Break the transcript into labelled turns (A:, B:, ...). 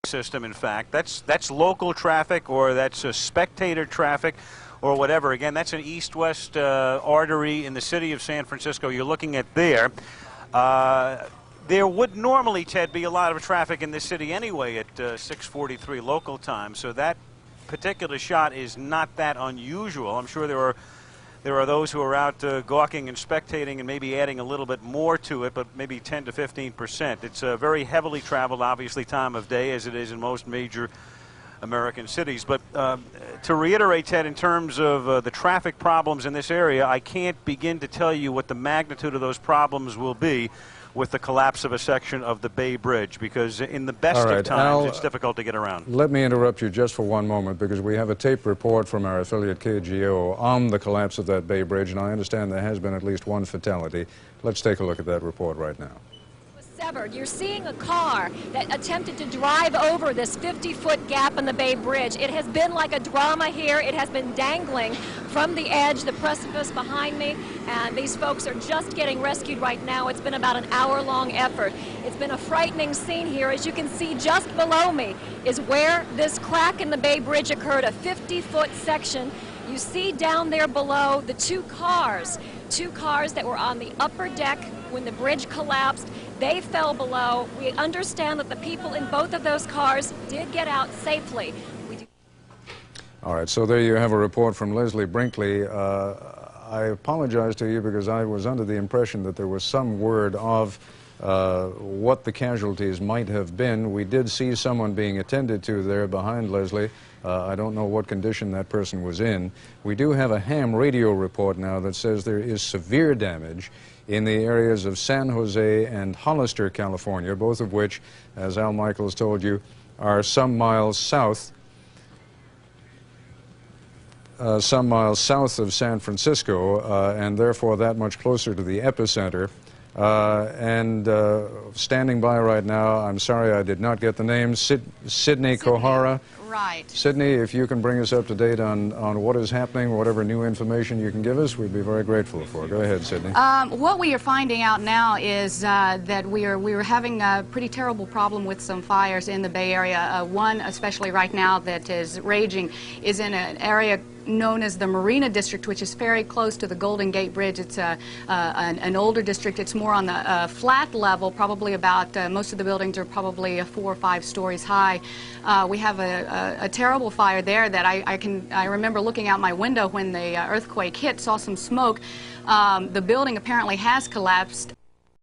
A: system, in fact. That's local traffic, or that's spectator traffic, or whatever. Again, that's an east-west artery in the city of San Francisco you're looking at there. There would normally, Ted, be a lot of traffic in this city anyway at 6:43 local time, so that particular shot is not that unusual. I'm sure there are those who are out gawking and spectating and maybe adding a little bit more to it, but maybe 10 to 15%. It's a very heavily traveled, obviously, time of day, as it is in most major American cities. But to reiterate, Ted, in terms of the traffic problems in this area, I can't begin to tell you what the magnitude of those problems will be with the collapse of a section of the Bay Bridge, because in the best of times, Al, it's difficult to get around.
B: Let me interrupt you just for one moment, because we have a tape report from our affiliate KGO on the collapse of that Bay Bridge, and I understand there has been at least one fatality. Let's take a look at that report right now.
C: Severed. You're seeing a car that attempted to drive over this 50-foot gap in the Bay Bridge. It has been like a drama here. It has been dangling from the edge, the precipice behind me, and these folks are just getting rescued right now. It's been about an hour-long effort. It's been a frightening scene here. As you can see, just below me is where this crack in the Bay Bridge occurred, a 50-foot section. You see down there below the two cars that were on the upper deck when the bridge collapsed. They fell below. We understand that the people in both of those cars did get out safely.
B: All right, so there you have a report from Leslie Brinkley. I apologize to you because I was under the impression that there was some word of what the casualties might have been. We did see someone being attended to there behind Leslie. I don't know what condition that person was in. We do have a ham radio report now that says there is severe damage in the areas of San Jose and Hollister, California, both of which, as Al Michaels told you, are some miles south of San Francisco, and therefore that much closer to the epicenter. Standing by right now, I'm sorry I did not get the name, Sydney Kohara.
D: Right.
B: Sydney, if you can bring us up to date on what is happening, whatever new information you can give us, we'd be very grateful for. Go ahead, Sydney.
D: What we are finding out now is that we are having a pretty terrible problem with some fires in the Bay Area. One, especially right now, that is raging, is in an area known as the Marina District, which is very close to the Golden Gate Bridge. It's an older district. It's more on the flat level, probably about, most of the buildings are probably 4 or 5 stories high. We have a terrible fire there that I remember looking out my window when the earthquake hit, saw some smoke. The building apparently has collapsed.